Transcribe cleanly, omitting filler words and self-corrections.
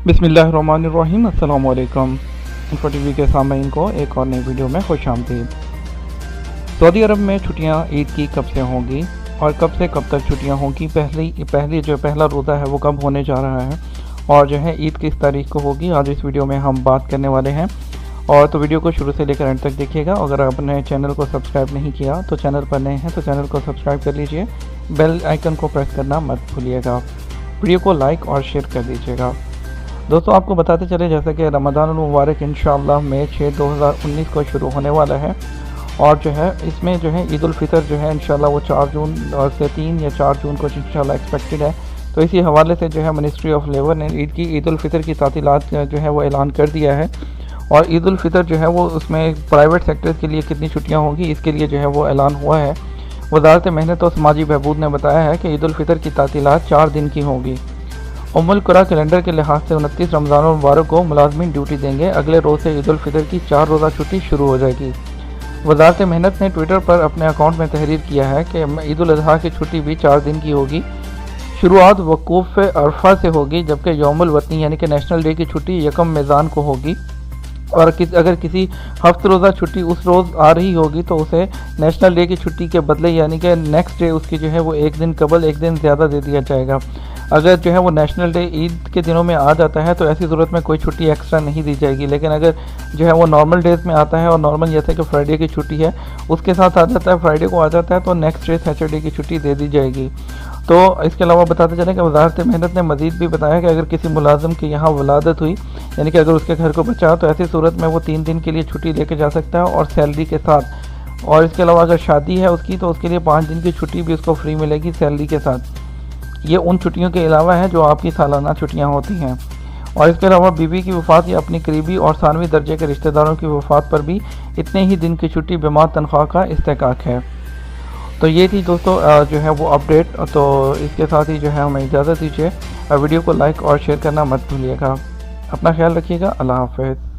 बिस्मिल्लाहिर्रहमानिर्रहीम। अस्सलाम वालेकुम। इन्फो टीवी के सामईन को एक और नई वीडियो में खुश आमदीद। सऊदी अरब में छुट्टियां ईद की कब से होंगी और कब से कब तक छुट्टियां होंगी, पहला रोज़ा है वो कब होने जा रहा है और जो है ईद किस तारीख को होगी, आज इस वीडियो में हम बात करने वाले हैं। और तो वीडियो को शुरू से लेकर एंड तक देखिएगा। अगर आपने चैनल को सब्सक्राइब नहीं किया तो चैनल पर नए हैं तो चैनल को सब्सक्राइब कर लीजिए, बेल आइकन को प्रेस करना मत भूलिएगा, वीडियो को लाइक और शेयर कर दीजिएगा। दोस्तों आपको बताते चले जैसा कि रमज़ान मुबारक इंशाअल्लाह मई 6, 2019 को शुरू होने वाला है और जो है इसमें जो है ईद उल फितर जो है इंशाअल्लाह वो 4 जून से 3 या 4 जून को इंशाअल्लाह एक्सपेक्टेड है। तो इसी हवाले से जो है मिनिस्ट्री ऑफ लेबर ने ईद उल फितर की तातीलात जो है वो ऐलान कर दिया है। और ईद उल फितर जो है वो उसमें प्राइवेट सेक्टर के लिए कितनी छुट्टियाँ होंगी इसके लिए जो है वो ऐलान हुआ है। वज़ारत मेहनत और समाजी बहबूद ने बताया है कि ईद उल फितर की तातीलात 4 दिन की होंगी। उम्मुल कुरा कैलेंडर के लिहाज से 29 रमज़ान मुबारक को मुलाजमीन ड्यूटी देंगे। अगले रोज़ से ईद उल फितर की 4 रोज़ा छुट्टी शुरू हो जाएगी। वज़ारत मेहनत ने ट्विटर पर अपने अकाउंट में तहरीर किया है कि ईद उल अज़हा की छुट्टी भी 4 दिन की होगी। शुरुआत वक़ूफ़ अरफा से होगी, जबकि यौमुल वतनी यानी कि नेशनल डे की छुट्टी यकम मेज़ान को होगी। और अगर किसी हफ्त रोज़ा छुट्टी उस रोज़ आ रही होगी तो उसे नेशनल डे की छुट्टी के बदले यानी कि नेक्स्ट डे उसकी जो है वो एक दिन कबल एक दिन ज़्यादा दे दिया जाएगा। अगर जो है वो नेशनल डे ईद के दिनों में आ जाता है तो ऐसी ज़रूरत में कोई छुट्टी एक्स्ट्रा नहीं दी जाएगी। लेकिन अगर जो है वो नॉर्मल डेज़ में आता है और नॉर्मल जैसे कि फ्राइडे की छुट्टी है उसके साथ आ जाता है, फ्राइडे को आ जाता है, तो नेक्स्ट डे सैटरडे की छुट्टी दे दी जाएगी। तो इसके अलावा बताते चलें कि वज़ारत मेहनत ने मज़ीद भी बताया कि अगर किसी मुलाजिम की यहाँ वलादत हुई यानी कि अगर उसके घर को बचा तो ऐसी सूरत में वो 3 दिन के लिए छुट्टी लेके जा सकता है और सैलरी के साथ। और इसके अलावा अगर शादी है उसकी तो उसके लिए 5 दिन की छुट्टी भी उसको फ्री मिलेगी सैलरी के साथ। ये उन छुट्टियों के अलावा है जो आपकी सालाना छुट्टियाँ होती हैं। और इसके अलावा बीवी की वफ़ात या अपनी करीबी और सानवी दर्जे के रिश्तेदारों की वफ़ात पर भी इतने ही दिन की छुट्टी बिमा तनख्वाह का इस्तेकाक है। तो ये थी दोस्तों जो है वो अपडेट। तो इसके साथ ही जो है हमें इजाज़त दीजिए। वीडियो को लाइक और शेयर करना मत भूलिएगा। अपना ख्याल रखिएगा। अल्लाह हाफ़िज़।